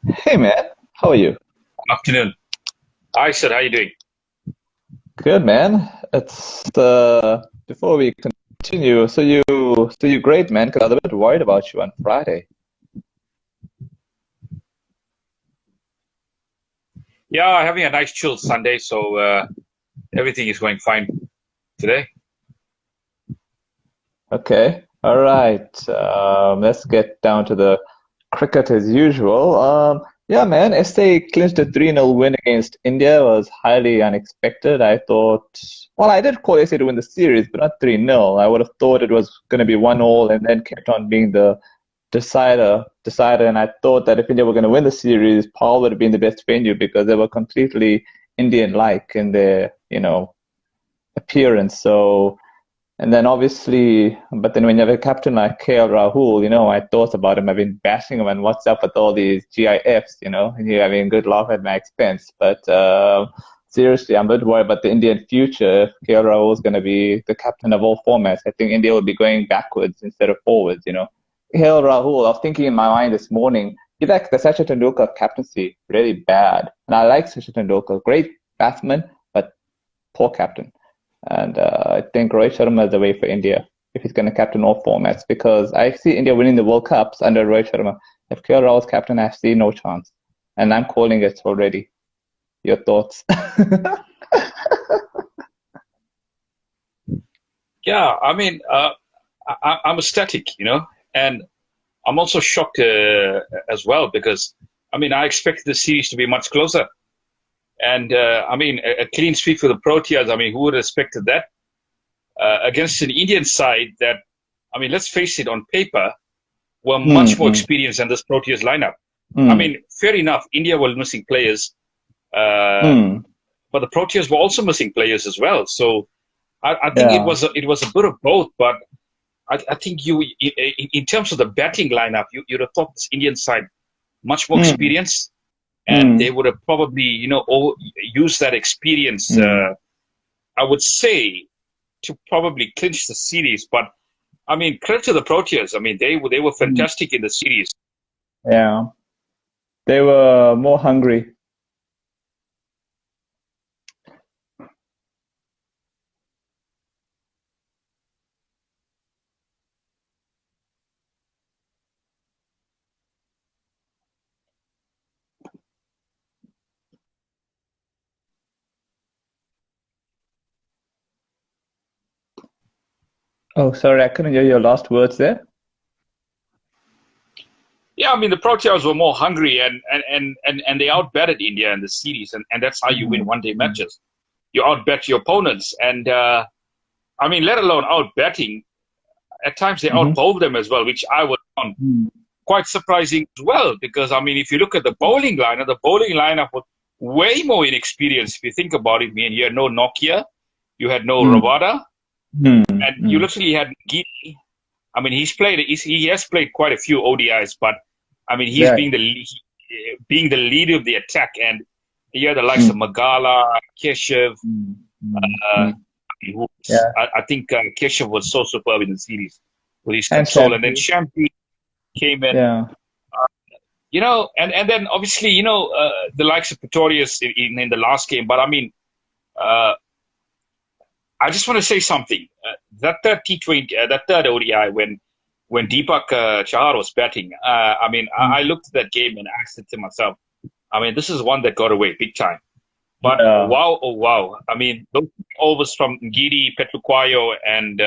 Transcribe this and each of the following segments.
Hey man, how are you? Afternoon. Hi, sir. How you doing? Good man. It's before we continue, so you great man, because I was a bit worried about you on Friday. Yeah, having a nice chill Sunday, so everything is going fine today. Okay, all right. Let's get down to the cricket as usual. Yeah, man, SA clinched a 3-0 win against India was highly unexpected. I thought, well, I did call SA to win the series, but not 3-0. I would have thought it was going to be 1-all and then kept on being the decider, and I thought that if India were going to win the series, Paul would have been the best venue because they were completely Indian-like in their, appearance. So, and then obviously, but then when you have a captain like KL Rahul, I thought about him. I've been bashing him and what's up with all these GIFs, and you're having a good laugh at my expense. But seriously, I'm a bit worried about the Indian future if KL Rahul is going to be the captain of all formats. I think India will be going backwards instead of forwards. KL Rahul, I was thinking in my mind this morning, he likes the Sachin Tendulkar captaincy really bad. And I like Sachin Tendulkar, great batsman, but poor captain. And I think Rohit Sharma is the way for India if he's going to captain all formats because I see India winning the World Cups under Rohit Sharma. If KL Rahul's captain, I see no chance. And I'm calling it already. Your thoughts? Yeah, I'm ecstatic, and I'm also shocked as well because, I expected the series to be much closer. And, a clean sweep for the Proteas, who would have expected that? Against an Indian side that, let's face it, on paper, were much more Mm, experienced than this Proteas lineup. mm, Fair enough, India were missing players, uh, mm. but the Proteas were also missing players as well. So I think it Yeah. was a bit of both. But I think in terms of the batting lineup, you'd have thought this Indian side much more Mm, experience, and they mm, would have probably used that experience. mm, I would say to probably clinch the series. But credit to the Proteas. They were mm. fantastic in the series. Yeah. They were more hungry. Oh, sorry, I couldn't hear your last words there. Yeah, the Proteas were more hungry and they outbatted India in the series, and that's how you win Mm, one day mm, matches. You outbat your opponents, and let alone outbatting. At times they mhm, outbowled them as well, which I was found mm, quite surprising as well. Because if you look at the bowling lineup was way more inexperienced. If you think about it, you had no Nokia, you had no mm, Ravada, mm, and you mm. literally had Giri. He has played quite a few ODIs, but he's Right. being the leader of the attack, and you had the likes of Mm, Magala, Keshav, mm, mm, uh, mm. Yeah. I think Keshav was so superb in the series with his And control, and then Shampoo. Shampi came in, Yeah. and then obviously the likes of Pretorius in the last game. But uh, I just want to say something. That third T20, that third ODI, when Deepak Chahar was batting, I Mm. looked at that game and I said to myself, this is one that got away big time. But Yeah. wow, oh wow! Those overs from Giri, Petruquayo, and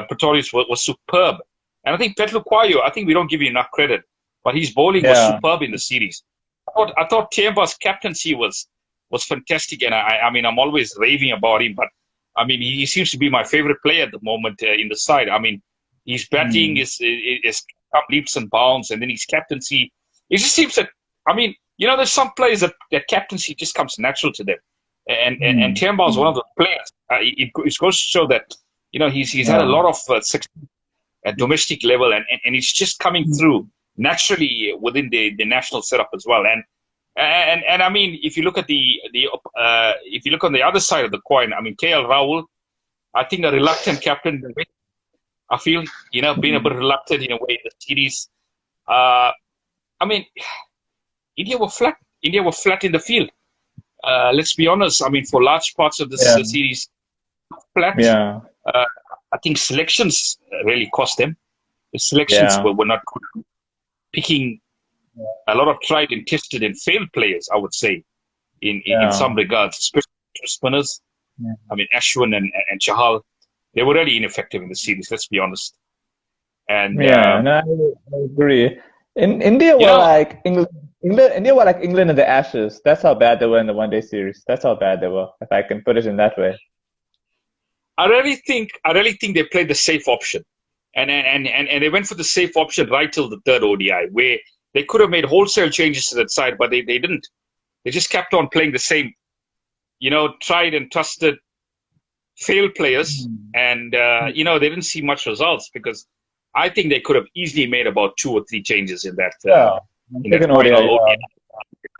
Pretorius was superb. And I think Petruquayo, I think we don't give you enough credit, but his bowling was Yeah. superb in the series. I thought Tiamba's captaincy was fantastic, and I'm always raving about him. But he seems to be my favorite player at the moment in the side. His batting Mm. is up leaps and bounds, and then his captaincy. It just seems that there's some players that captaincy just comes natural to them, and Mm. Tiamba is one of Mm. those players. It goes to show that he's had a Yeah. lot of success at domestic level, and it's just coming Mm. through naturally within the national setup as well. And if you look at if you look on the other side of the coin, KL Rahul, I think a reluctant captain. I feel being a bit reluctant in a way in the series. Uh, I mean, India were flat. India were flat in the field. Let's be honest. I mean, for large parts of this Yeah, series, flat. yeah, Uh, I think selections really cost them. The selections yeah, were not good. Picking a lot of tried and tested and failed players, I would say, in yeah, some regards, especially spinners. yeah. I mean, Ashwin and Chahal, they were really ineffective in the series. Let's be honest. And Yeah, no, I agree. In India you were know, like India were like England in the Ashes. That's how bad they were in the one day series. That's how bad they were, if I can put it in that way. I really think they played the safe option, and they went for the safe option right till the third ODI, where they could have made wholesale changes to that side, but they didn't. They just kept on playing the same, tried and trusted failed players, Mm. and they didn't see much results because I think they could have easily made about two or three changes Yeah, in that second ODI. final Yeah. ODI.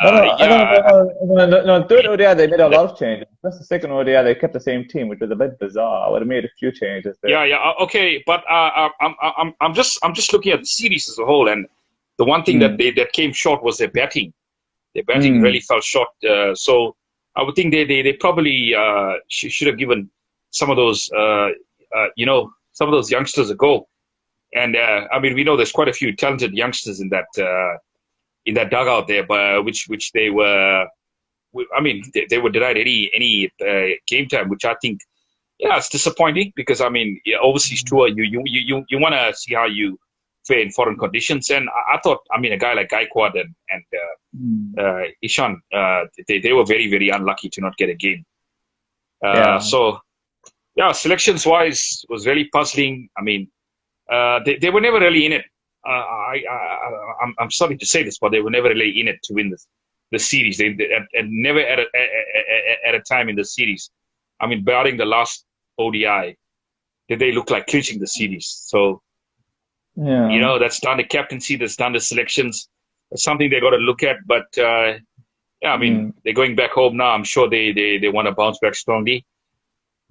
No, no, I don't Yeah, know. No, third ODI they made a lot of changes. That's the second ODI they kept the same team, which was a bit bizarre. I would have made a few changes there. yeah. Okay, but I'm just looking at the series as a whole, and the one thing Mm. that came short was their batting. Their batting Mm. really fell short. So I would think they probably should have given some of those some of those youngsters a go. And I mean, we know there's quite a few talented youngsters in that dugout there, but which they were. I mean, they were denied any game time, which I think, yeah, it's disappointing because I mean, yeah, overseas tour, you want to see how you fare in foreign conditions, and I thought, I mean, a guy like Gaikwad Mm. Ishan, they were very very unlucky to not get a game. Yeah. So yeah, selections wise was really puzzling. I mean, they were never really in it. I'm sorry to say this, but they were never really in it to win the series. And never at a time in the series. I mean, barring the last ODI, did they look like clinching the series? So Yeah. that's done the captaincy, that's done the selections. That's something they got to look at. But yeah, I mean, Mm. they're going back home now. I'm sure they want to bounce back strongly.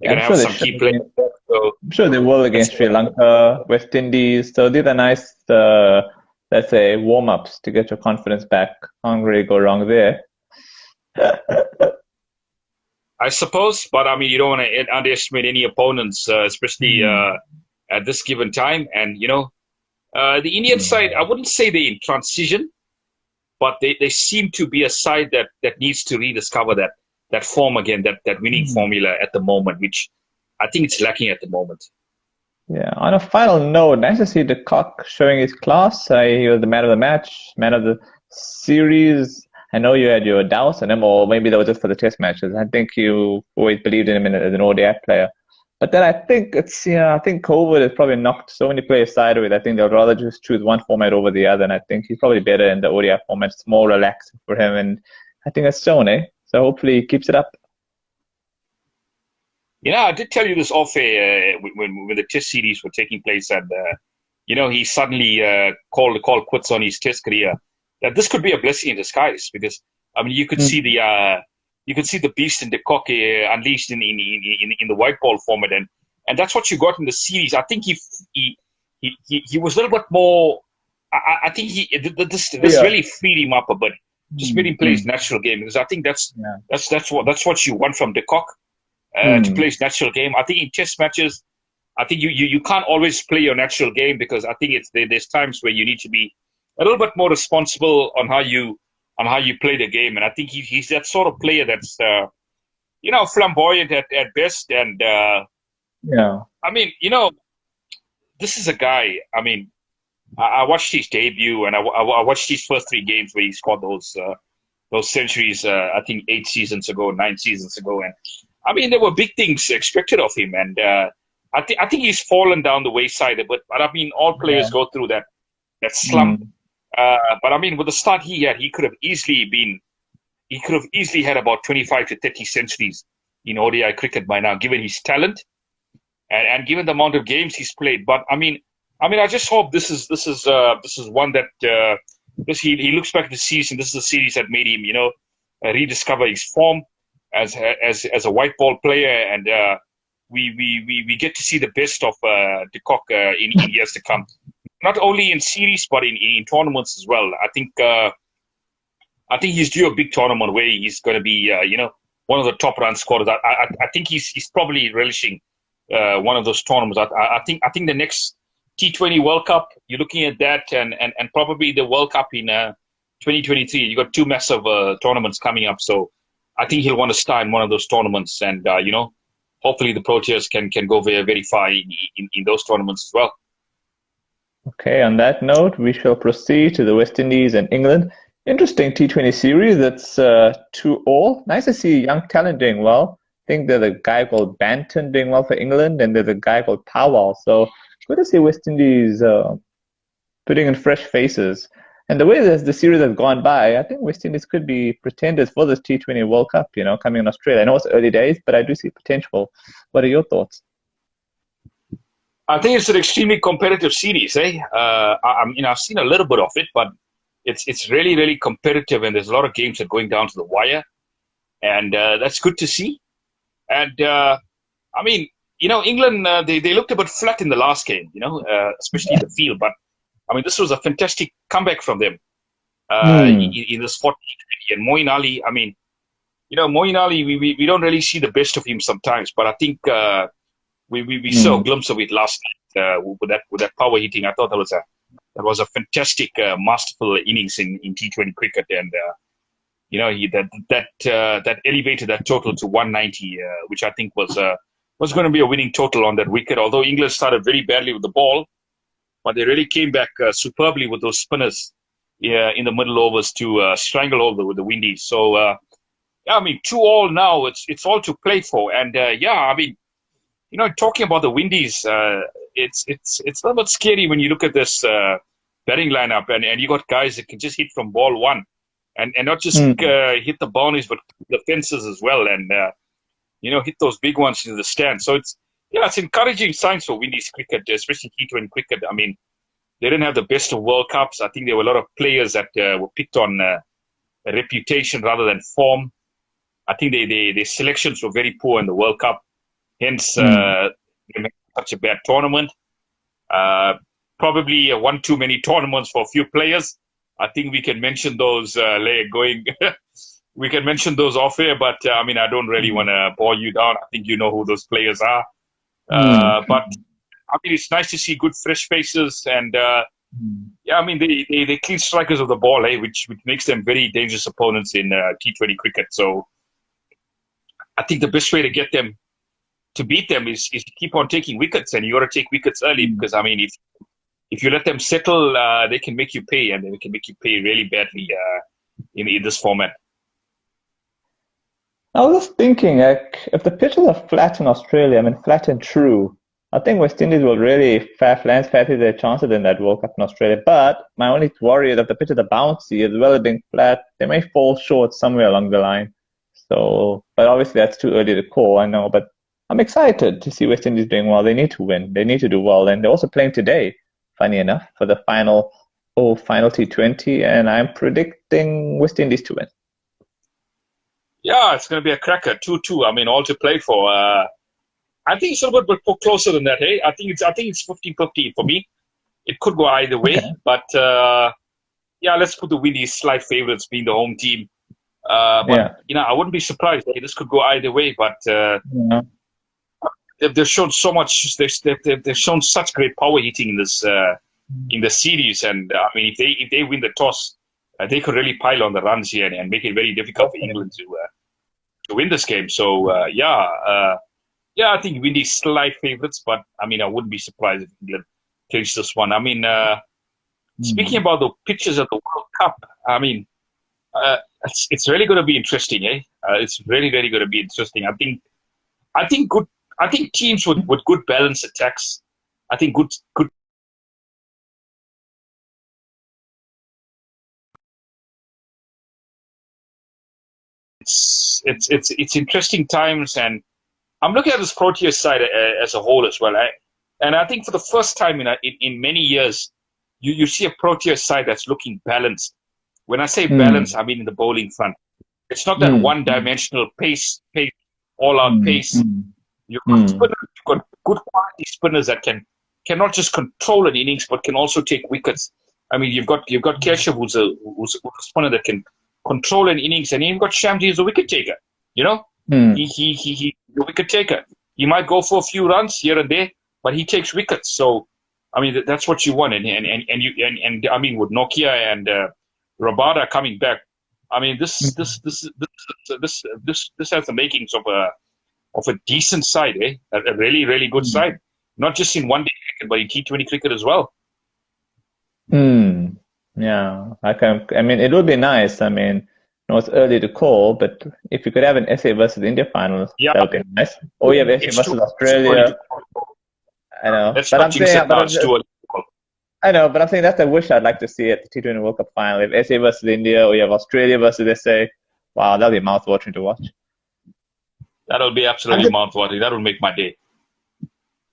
They're Yeah, going I'm to have sure they some should. key players. So I'm sure they will let's against see Sri what happens. Lanka, West Indies. So these are nice, let's say, warm-ups to get your confidence back. Can't really go wrong there. I suppose, but I mean, you don't want to underestimate any opponents, especially Mm. at this given time. And the Indian side, I wouldn't say they're in transition, but they seem to be a side that needs to rediscover that form again, that winning Mm. formula at the moment, which I think it's lacking at the moment. Yeah. On a final note, nice to see the cock showing his class. He was the man of the match, man of the series. I know you had your doubts on him, or maybe that was just for the test matches. I think you always believed in him as an ODI player. But then I think I think COVID has probably knocked so many players sideways. I think they'll rather just choose one format over the other. And I think he's probably better in the ODI format. It's more relaxing for him. And I think that's shown, eh? So hopefully he keeps it up. I did tell you this off air when the test series were taking place, and he suddenly called quits on his test career. That this could be a blessing in disguise because I mean you could see the beast in the cock unleashed in the white ball format, and that's what you got in the series. I think he was a little bit more. I think this Yeah. really freed him up a bit, just made him play his Mm. natural game because I think that's Yeah. that's that's what you want from the cock to play Mm. his natural game. I think in test matches, I think you can't always play your natural game because I think there's times where you need to be a little bit more responsible on how you play the game. And I think he's that sort of player that's flamboyant at best. And Yeah. I mean, this is a guy. I mean, I watched his debut and I watched his first three games where he scored those centuries. I think 8 seasons ago, 9 seasons ago, and I mean there were big things expected of him, and I think he's fallen down the wayside. But I mean all players Yeah. go through that slump. Mm. But I mean with the start he had, he could have easily had about 25 to 30 centuries in ODI cricket by now, given his talent and given the amount of games he's played. But I just hope this is one that he looks back at the season. This is a series that made him, rediscover his form as a white ball player, and we get to see the best of de Kock in years to come. not only in series but in tournaments as well. I think he's due a big tournament where he's going to be, one of the top run scorers. I think he's probably relishing one of those tournaments. I think the next T20 World Cup, you're looking at that, and probably the World Cup in 2023. You got two massive tournaments coming up, so I think he'll want to star in one of those tournaments, and hopefully the Proteas can go very, very far in those tournaments as well. Okay, on that note, we shall proceed to the West Indies and England. Interesting T20 series. It's 2-all. Nice to see young talent doing well. I think there's a guy called Banton doing well for England, and there's a guy called Powell. So good to see West Indies putting in fresh faces. And the way the series has gone by, I think West Indies could be pretenders for this T20 World Cup, coming in Australia. I know it's early days, but I do see potential. What are your thoughts? I think it's an extremely competitive series, eh? I've seen a little bit of it, but it's really, really competitive, and there's a lot of games that are going down to the wire, and that's good to see. And England, they looked a bit flat in the last game, especially in the field. But I mean, this was a fantastic comeback from them in this 40-20. And Moeen Ali, Moeen Ali, we don't really see the best of him sometimes, but I think we saw a glimpse of it last night with that power hitting. I thought that was a fantastic, masterful innings in T20 cricket, and that elevated that total to 190, which I think was going to be a winning total on that wicket. Although England started very badly with the ball, but they really came back superbly with those spinners in the middle overs to strangle all the Windies. So 2-all now. It's all to play for, and talking about the Windies, it's a little bit scary when you look at this batting lineup, and you got guys that can just hit from ball one, and not just hit the boundaries, but the fences as well, and hit those big ones into the stand. So it's encouraging signs for Windies cricket, especially T20 cricket. I mean, they didn't have the best of World Cups. I think there were a lot of players that were picked on a reputation rather than form. I think their selections were very poor in the World Cup. Hence, they made such a bad tournament. Probably one too many tournaments for a few players. I think we can mention those we can mention those off air, but I don't really want to bore you down. I think you know who those players are. But it's nice to see good fresh faces, and they clean strikers of the ball, which makes them very dangerous opponents in T20 cricket. So I think the best way to beat them is to keep on taking wickets, and you got to take wickets early, because if you let them settle, they can make you pay, and they can make you pay really badly in this format. I was just thinking, if the pitches are flat in Australia, flat and true, I think West Indies will really fancy their chances in that World Cup in Australia. But my only worry is that the pitches are bouncy, as well as being flat, they may fall short somewhere along the line. So, but obviously that's too early to call, I know. But I'm excited to see West Indies doing well. They need to win. They need to do well. And they're also playing today, funny enough, for the final T20. And I'm predicting West Indies to win. Yeah, it's going to be a cracker, 2-2. All to play for. I think it's a little bit closer than that, hey? I think it's 50-50 for me. It could go either way. Okay. But, let's put the Windies slight favourites being the home team. I wouldn't be surprised. This could go either way, but they've shown so much. They've shown such great power hitting in the series, and if they win the toss, they could really pile on the runs here and make it very difficult for England to win this game. So I think Windies slight favourites, but I wouldn't be surprised if England takes this one. Speaking about the pitches of the World Cup, it's really going to be interesting, eh? It's really, really going to be interesting. I think teams with good balanced attacks. I think good. It's interesting times, and I'm looking at this Proteas side as a whole as well. And I think for the first time in many years, you see a Proteas side that's looking balanced. When I say balance, I mean in the bowling front. It's not that one-dimensional pace, all-out pace. You've got good quality spinners that can cannot just control an innings, but can also take wickets. I mean, you've got Keshav, who's a spinner that can control an innings, and you've got Shamji as a wicket taker. You know, he a wicket taker. He might go for a few runs here and there, but he takes wickets. So, I mean, that's what you want. And I mean, with Nokia and Rabada coming back, I mean, this has the makings of a decent side, eh? A really, really good side. Not just in one-day cricket, but in T20 cricket as well. Yeah, I mean, it would be nice. I mean, it's early to call, but if you could have an SA versus India final, that would be nice. Or you have SA versus Australia. I know, but I'm saying, I know, but I'm saying that's a wish I'd like to see at the T20 World Cup final. If SA versus India, or you have Australia versus SA, wow, that'll be mouth-watering to watch. That'll be absolutely mouth-watering. That'll make my day.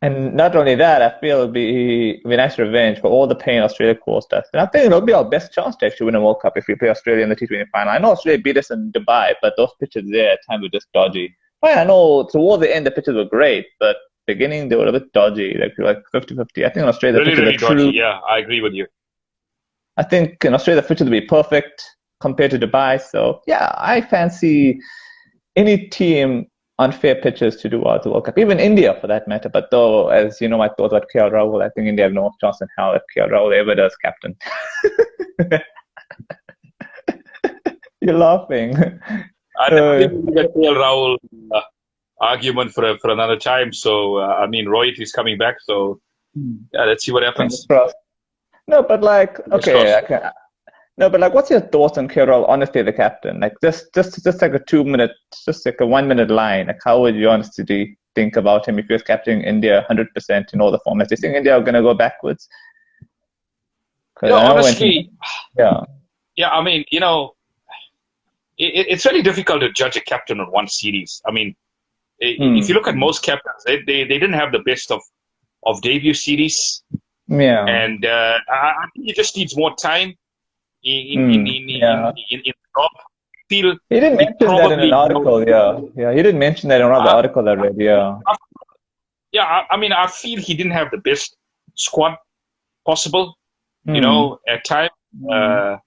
And not only that, I feel it'll be nice revenge for all the pain Australia caused us. And I think it'll be our best chance to actually win a World Cup if we play Australia in the T20 final. I know Australia beat us in Dubai, but those pitches there at times were just dodgy. Well, I know toward the end the pitches were great, but beginning they were a bit dodgy, like 50-50. I think in Australia the pitches really are true. Dodgy. Yeah, I agree with you. I think in Australia the pitches will be perfect compared to Dubai. So yeah, I fancy any team unfair pitches to do well at the World Cup, even India for that matter. But though, as you know, my thoughts about KL Rahul, I think India have no chance in hell if KL Rahul ever does captain. You're laughing. I think we get KL Rahul argument for another time. So I mean, Rohit is coming back, so yeah, let's see what happens. No, but like, okay, no, but like, what's your thoughts on KL Rahul, honestly, the captain? Like, just like a 2 minute, just like a 1 minute line. Like, how would you honestly think about him if he was captaining India 100% in all the formats? Do you think India are going to go backwards? Honestly, yeah. I mean, you know, it's really difficult to judge a captain on one series. I mean, if you look at most captains, they didn't have the best of debut series. Yeah, and I think he just needs more time. In the job. He didn't mention that in an article, yeah. He didn't mention that in another article I read, yeah. Yeah, I mean, I feel he didn't have the best squad possible, you know, at times. I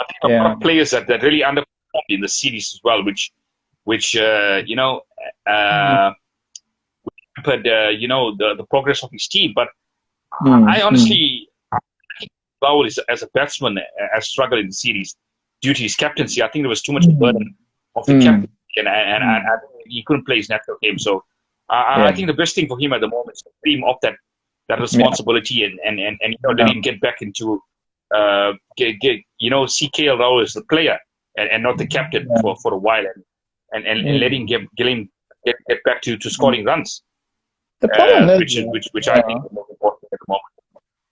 think a lot of players that really underperformed in the series as well, which you know, hampered, you know, the progress of his team. But I honestly... Rahul as a batsman has struggled in the series due to his captaincy. I think there was too much burden of the captaincy, and he couldn't play his natural game. So I think the best thing for him at the moment is to free him of that responsibility and you know, let him get back into you know, see KL Rahul as the player and not the captain for a while, and let him get back to scoring runs. The problem which I think is the most important at the moment.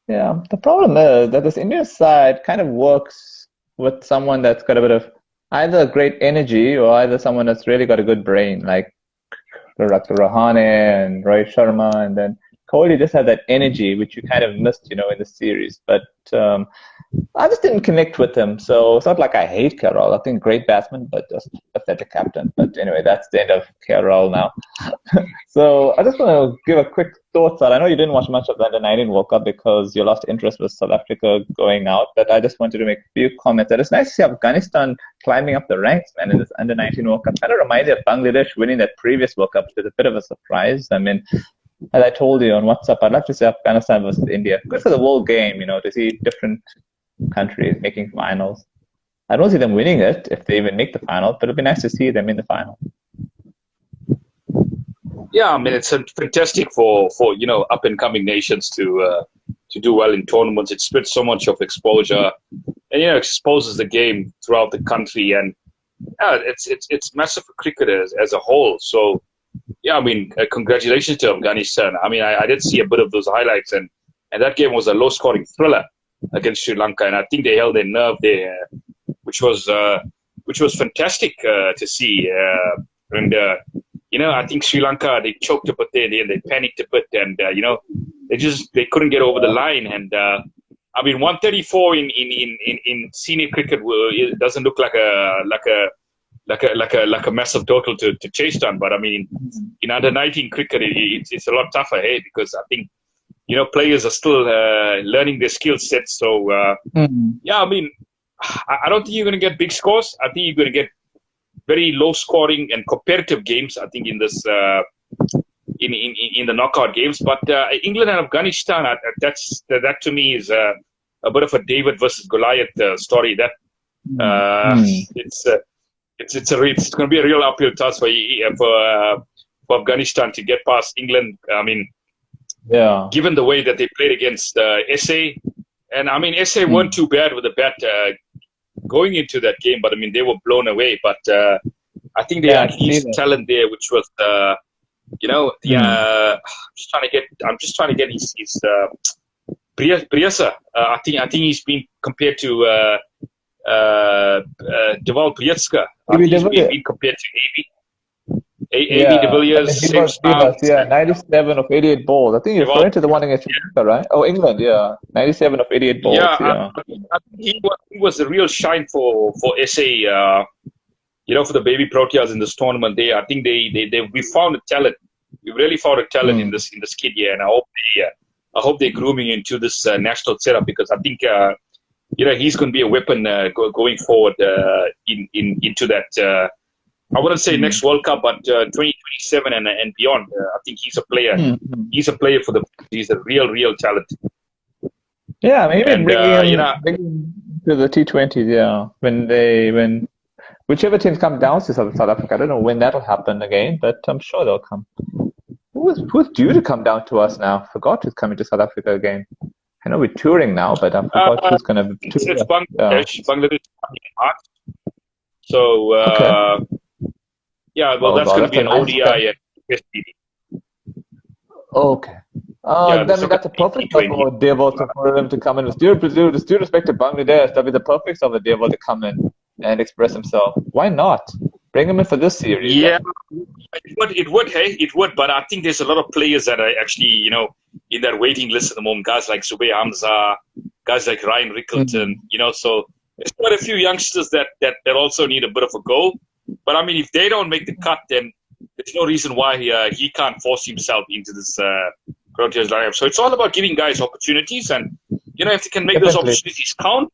Yeah, the problem is that this Indian side kind of works with someone that's got a bit of either great energy or either someone that's really got a good brain, like Rahane and Rohit Sharma, and then Kohli just had that energy which you kind of missed, you know, in the series. But I just didn't connect with him, so it's not like I hate KL Rahul. I think great batsman, but just pathetic captain. But anyway, that's the end of KL Rahul now. So I just want to give a quick thoughts out. I know you didn't watch much of the Under-19 World Cup because you lost interest with South Africa going out, but I just wanted to make a few comments. That it's nice to see Afghanistan climbing up the ranks, man, in this Under-19 World Cup. Kind of reminded of Bangladesh winning that previous World Cup, which was a bit of a surprise. I mean, as I told you on WhatsApp, I'd love to see Afghanistan versus India. Good for the world game, you know, to see different countries making finals. I don't see them winning it if they even make the final, but it'd be nice to see them in the final. Yeah, I mean, it's fantastic for you know, up and coming nations to do well in tournaments. It spreads so much of exposure, and you know, exposes the game throughout the country, and yeah, it's massive for cricketers as a whole. So yeah, I mean, congratulations to Afghanistan. I mean, I did see a bit of those highlights, and that game was a low scoring thriller against Sri Lanka, and I think they held their nerve there, which was fantastic to see. And you know, I think Sri Lanka, they choked a bit there, they panicked a bit, and you know, they couldn't get over the line. And I mean, 134 in senior cricket it doesn't look like a massive total to chase down, but I mean, in under-19 cricket, it's a lot tougher, hey, because I think players are still learning their skill sets. So yeah, I mean, I don't think you're going to get big scores. I think you're going to get very low scoring and competitive games. I think in this in the knockout games. But England and Afghanistan, that to me is a bit of a David versus Goliath story. That it's going to be a real uphill task for Afghanistan to get past England. I mean, given the way that they played against SA, and I mean SA weren't too bad with the bat going into that game, but I mean they were blown away. But I think they unleashed talent there, which was I'm just trying to get his Priasa. I think he's been compared to Deval Prietska. I think he's been compared to AB de Villiers. 97 of 88 balls. I think you're referring to the one against Africa, right? Oh, England, 97 of 88 balls. I think he was a real shine for SA. For the baby Proteas in this tournament. I think we found a talent. We really found a talent in this kid here, and I hope they're grooming into this national setup, because I think he's going to be a weapon going forward into that. I wouldn't say next World Cup, but 2027 and beyond. I think he's a player. He's a player he's a real talent. Yeah, maybe bring him to the T20s. When whichever teams come down to South Africa, I don't know when that'll happen again, but I'm sure they'll come. Who's due to come down to us now? Forgot who's coming to South Africa again. I know we're touring now, but I forgot who's going to be touring. It's Bangladesh. Bangladesh coming in March. So, that's going to be an ODI at STD. Okay. Then we got the perfect for Deval for him to come in. With due respect to Bangladesh, that'd be the perfect of the Deval to come in and express himself. Why not? Bring him in for this series. Yeah, it would. But I think there's a lot of players that are actually, in that waiting list at the moment. Guys like Zubey Hamza, guys like Ryan Rickleton. So there's quite a few youngsters that also need a bit of a go. But I mean, if they don't make the cut, then there's no reason why he can't force himself into this Proteas lineup. So it's all about giving guys opportunities, and if they can make those opportunities count,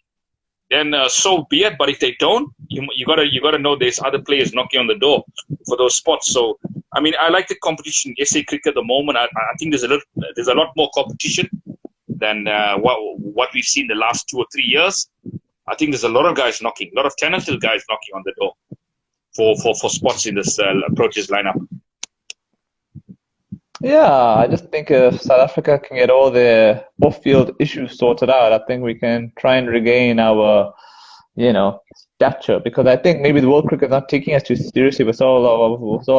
then so be it. But if they don't, you gotta know there's other players knocking on the door for those spots. So I mean, I like the competition in SA cricket at the moment. I think there's a lot more competition than what we've seen the last 2 or 3 years. I think there's a lot of talented guys knocking on the door for spots in this Proteas lineup. Yeah, I just think if South Africa can get all their off-field issues sorted out, I think we can try and regain our, stature. Because I think maybe the world cricket is not taking us too seriously with all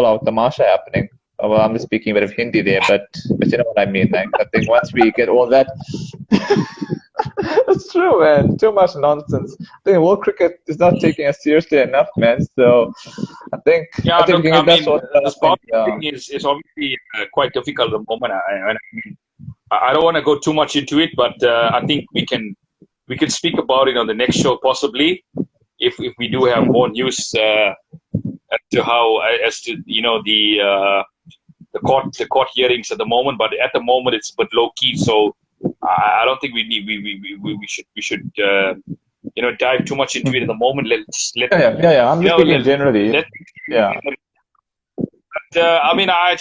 our tamasha happening. Well, I'm just speaking a bit of Hindi there, but you know what I mean. Like, I think once we get all that, it's true, man. Too much nonsense. I think world cricket is not taking us seriously enough, man. So I think we can get that sorted out. The sport thing is obviously quite difficult at the moment. I don't want to go too much into it, but I think we can speak about it on the next show possibly, if we do have more news as to the court hearings at the moment. But at the moment it's a bit low key, so I don't think we should dive too much into it at the moment. I'm just speaking generally. But I mean, I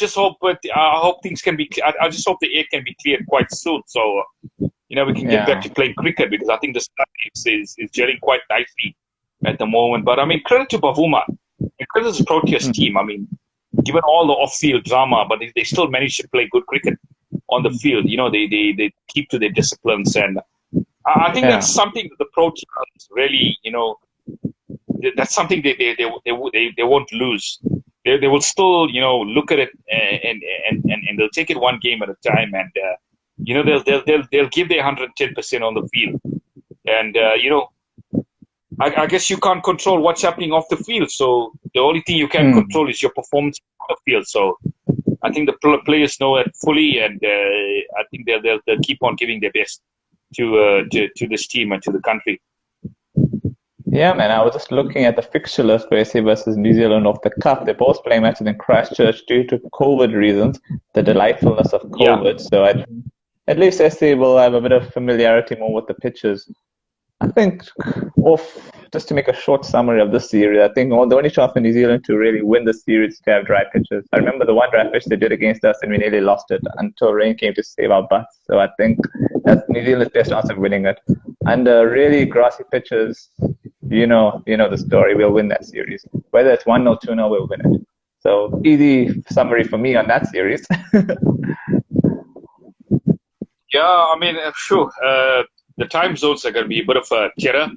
hope things can be. I just hope the air can be cleared quite soon, so we can get back to playing cricket, because I think the study is gelling quite nicely at the moment. But I mean, credit to Bavuma, credit to the Proteas team. I mean, given all the off-field drama, but they still manage to play good cricket on the field. They keep to their disciplines, and I think that's something that the Proteas really, that's something they won't lose. They will still, look at it and they'll take it one game at a time, and they'll give their 110% on the field, and I guess you can't control what's happening off the field, so the only thing you can control is your performance on the field. So I think the players know it fully, and I think they'll keep on giving their best to this team and to the country. Yeah, man, I was just looking at the fixture list for SA versus New Zealand of the Cup. They're both playing matches in Christchurch due to COVID reasons, the delightfulness of COVID. So at least SA will have a bit of familiarity more with the pitches. I think, just to make a short summary of this series, I think the only chance for New Zealand to really win the series is to have dry pitches. I remember the one dry pitch they did against us, and we nearly lost it until rain came to save our butts. So I think that's New Zealand's best chance of winning it. And really grassy pitches, you know the story. We'll win that series. Whether it's 1-0, 2-0, we'll win it. So easy summary for me on that series. Yeah, I mean, sure. The time zones are going to be a bit of a terror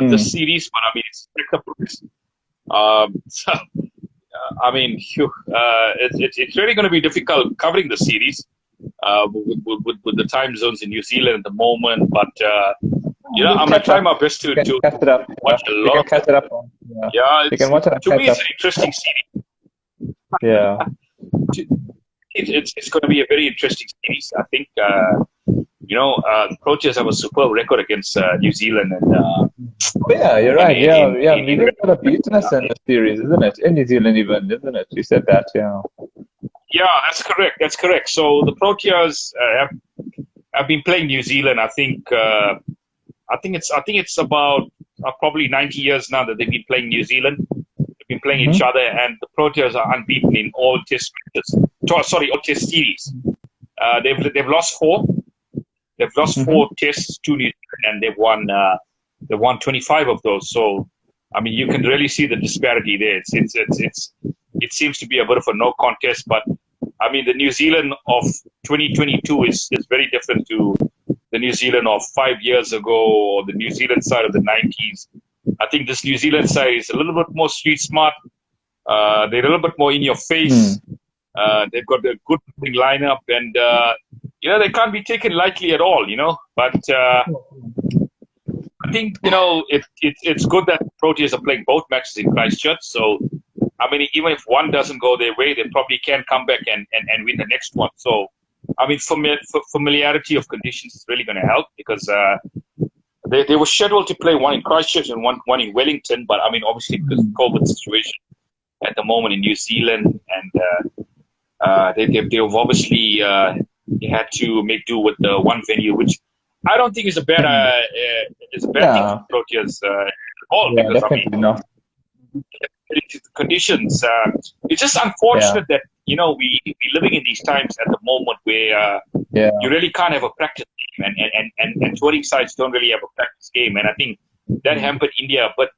this series, but I mean, it's so, I mean, it's really going to be difficult covering the series with the time zones in New Zealand at the moment. But I'm going to try my best to catch it up. watch a lot of catch it up. You can watch it. To me, it's an interesting series. Yeah. It's going to be a very interesting series. I think, the Proteas have a superb record against New Zealand. And yeah, you're right. New Zealand got a beaten us in the series, isn't it? In New Zealand, even, isn't it? You said that, yeah. Yeah, that's correct. That's correct. So the Proteas have been playing New Zealand. I think it's about probably 90 years now that they've been playing New Zealand. Been playing each other, and the Proteas are unbeaten in all test matches. All test series. They've lost 4. They've lost 4 tests to New Zealand, and they've won 25 of those. So, I mean, you can really see the disparity there. It seems to be a bit of a no contest, but I mean, the New Zealand of 2022 is very different to the New Zealand of 5 years ago, or the New Zealand side of the 90s. I think this New Zealand side is a little bit more street smart. They're a little bit more in your face. They've got a good lineup, and they can't be taken lightly at all. But I think it's good that Proteas are playing both matches in Christchurch. So I mean, even if one doesn't go their way, they probably can come back and win the next one. So I mean, familiarity of conditions is really going to help, because they were scheduled to play one in Christchurch and one in Wellington, but I mean, obviously because of the COVID situation at the moment in New Zealand, and they've obviously had to make do with the one venue, which I don't think is a bad thing for Proteas at all, because I mean, not. Conditions. It's just unfortunate that we're living in these times at the moment where you really can't have a practice game, and touring sides don't really have a practice game, and I think that hampered India a bit,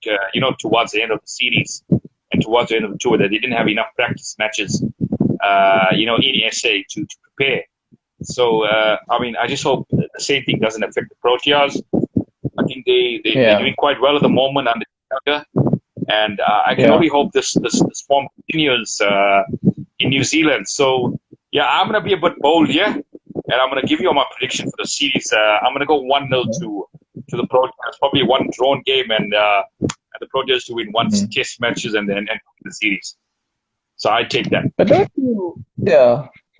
towards the end of the series and towards the end of the tour, that they didn't have enough practice matches, in SA to prepare. So I mean, I just hope the same thing doesn't affect the Proteas. I think they're doing quite well at the moment under Tiaga. And I can only hope this form continues in New Zealand. So, I'm going to be a bit bold here, and I'm going to give you my prediction for the series. I'm going to go 1-0 to the Proteas, probably one drawn game, and the Proteas to win one test matches and then end the series. So I take that. But don't you?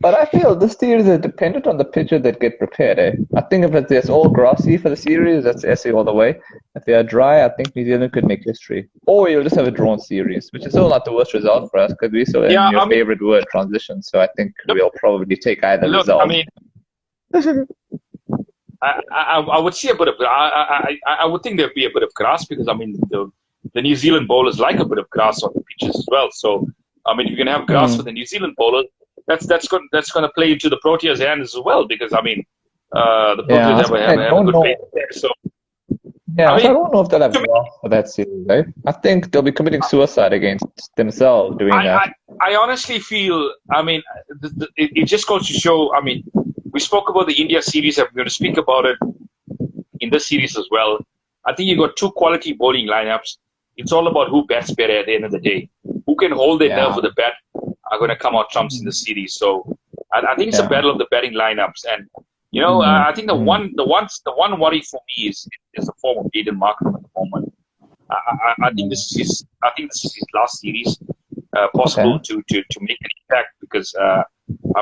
But I feel this series is dependent on the pitches that get prepared. I think if it's all grassy for the series, that's SA all the way. If they are dry, I think New Zealand could make history. Or you'll just have a drawn series, which is still not the worst result for us, because we still have your favorite word, transition. So I think we'll probably take either result. I mean, I would see a bit of. I would think there'd be a bit of grass, because I mean the New Zealand bowlers like a bit of grass on the pitches as well. So I mean, if you can have grass for the New Zealand bowlers, that's going to play into the Proteas' hands as well, because I mean the Proteas have a good play there. So I don't know if they'll have grass for that series, right? I think they'll be committing suicide against themselves doing that. I honestly feel, I mean, it just goes to show. I mean, we spoke about the India series. I'm going to speak about it in this series as well. I think you got 2 quality bowling lineups. It's all about who bats better at the end of the day. Who can hold their nerve with the bat are going to come out trumps in the series. So I think it's a battle of the batting lineups, and I think the one worry for me is the form of Aiden Markram at the moment. I think this is his last series, possible to make an impact, because I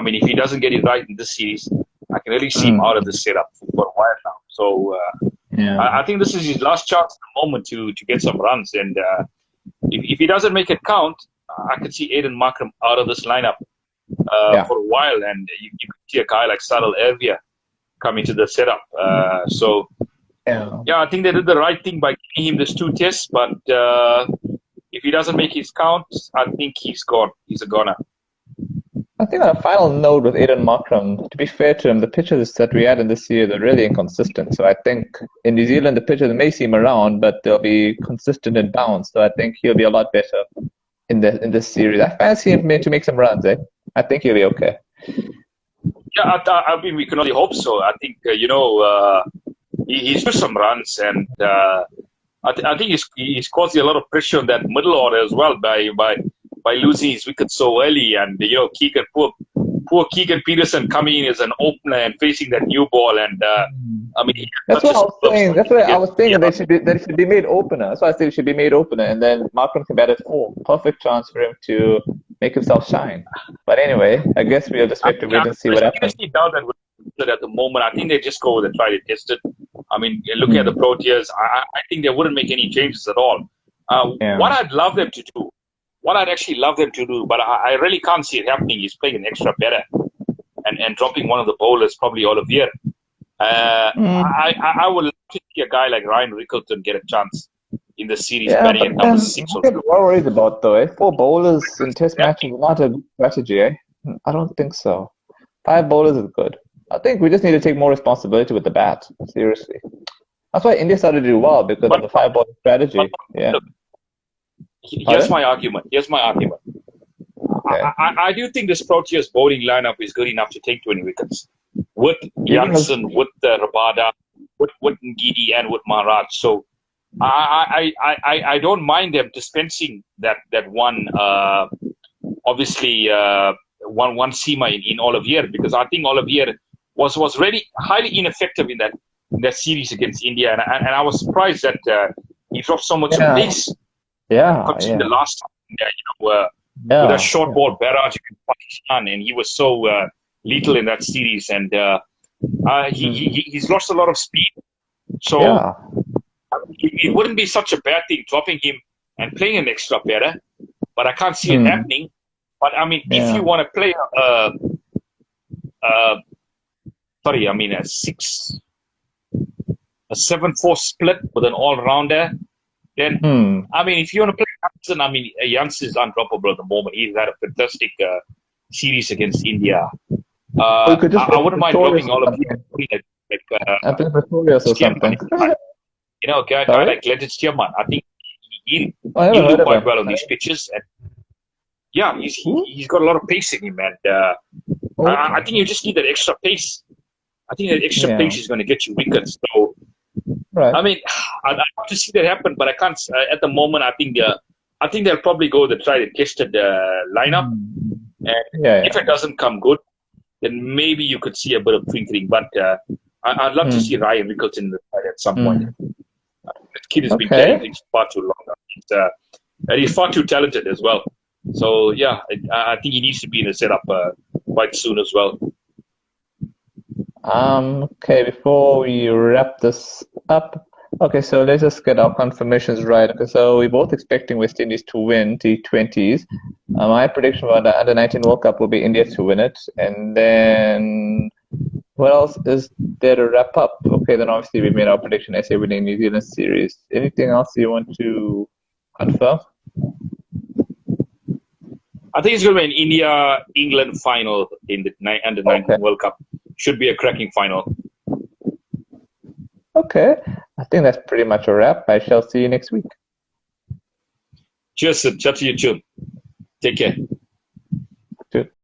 mean, if he doesn't get it right in this series, I can really see him out of the setup for a while now. So I think this is his last chance at the moment to get some runs, and if he doesn't make it count, I could see Aiden Markram out of this lineup Yeah. for a while, and you could see a guy like Sadal Ervia come into the setup. So Yeah. yeah, I think they did the right thing by giving him this 2 tests, but if he doesn't make his count, I think he's gone. He's a goner. I think on a final note with Aiden Markram, to be fair to him, the pitches that we had in this year, they're really inconsistent. So I think in New Zealand, the pitches may seem around, but they'll be consistent in bounce. So I think he'll be a lot better in this series. I fancy him to make some runs, eh? I think he'll be okay. Yeah, I mean, we can only hope so. I think, he's put some runs, and I think he's causing a lot of pressure on that middle order as well by losing his wicket so early. And, poor Keegan Peterson coming in as an opener and facing that new ball. And, I mean, that's what I was saying. That's what I was thinking. That it should be made opener. That's why I said it should be made opener, and then Markram can bat at 4. Perfect chance for him to make himself shine. But anyway, I guess we'll just have to wait and see what happens. At the moment, I think they just go with and try to test it. I mean, looking at the Proteas, I think they wouldn't make any changes at all. What I'd love them to do, but I really can't see it happening, is playing an extra batter and dropping one of the bowlers, probably Olivier. I would love to see a guy like Ryan Rickleton get a chance in the series, batting at number 6. What are worried about, though, eh? 4 bowlers in test matches is not a good strategy, eh? I don't think so. 5 bowlers is good. I think we just need to take more responsibility with the bat. Seriously. That's why India started to do well, because of the 5-bowler strategy. Look, here's my argument. Okay. I do think this Proteas bowling lineup is good enough to take 20 wickets. With Jansen, with Rabada, with Ngidi, and with Maharaj. So I don't mind them dispensing that one, obviously, one seamer in Olivier, because I think Olivier was really highly ineffective in that series against India, and I was surprised that he dropped so much pace. Considering the last time, with a short ball barrage against Pakistan, and he was so lethal in that series, and he's lost a lot of speed. So it wouldn't be such a bad thing dropping him and playing an extra batter, but I can't see it happening. But I mean, if you want to play a 7-4 split with an all-rounder, then I mean, if you want to play Jansen, I mean, Jansen is undroppable at the moment. He's had a fantastic series against India. I wouldn't mind dropping all of these, like or something. A guy like Glenn Stearman. I think he'll do quite well on these pitches. And yeah, he's got a lot of pace in him, and I think you just need that extra pace. I think that extra pace is going to get you wickets. So, I mean, I'd love to see that happen, but I can't at the moment. I think they'll probably go the tried and tested lineup, and if it doesn't come good, then maybe you could see a bit of twinkling. But I'd love to see Ryan Rickleton in the side at some point. That kid has been playing things far too long, and he's far too talented as well. So yeah, I think he needs to be in the setup quite soon as well. Okay, before we wrap this up, okay, so let's just get our confirmations right. Okay, so we're both expecting West Indies to win T20s. My prediction for the Under-19 World Cup will be India to win it. And then what else is there to wrap up? Okay, then obviously we made our prediction SA winning New Zealand series. Anything else you want to confirm? I think it's going to be an India-England final in the Under-19 World Cup. Should be a cracking final. Okay. I think that's pretty much a wrap. I shall see you next week. Cheers, Sid. Chat to you soon. Take care.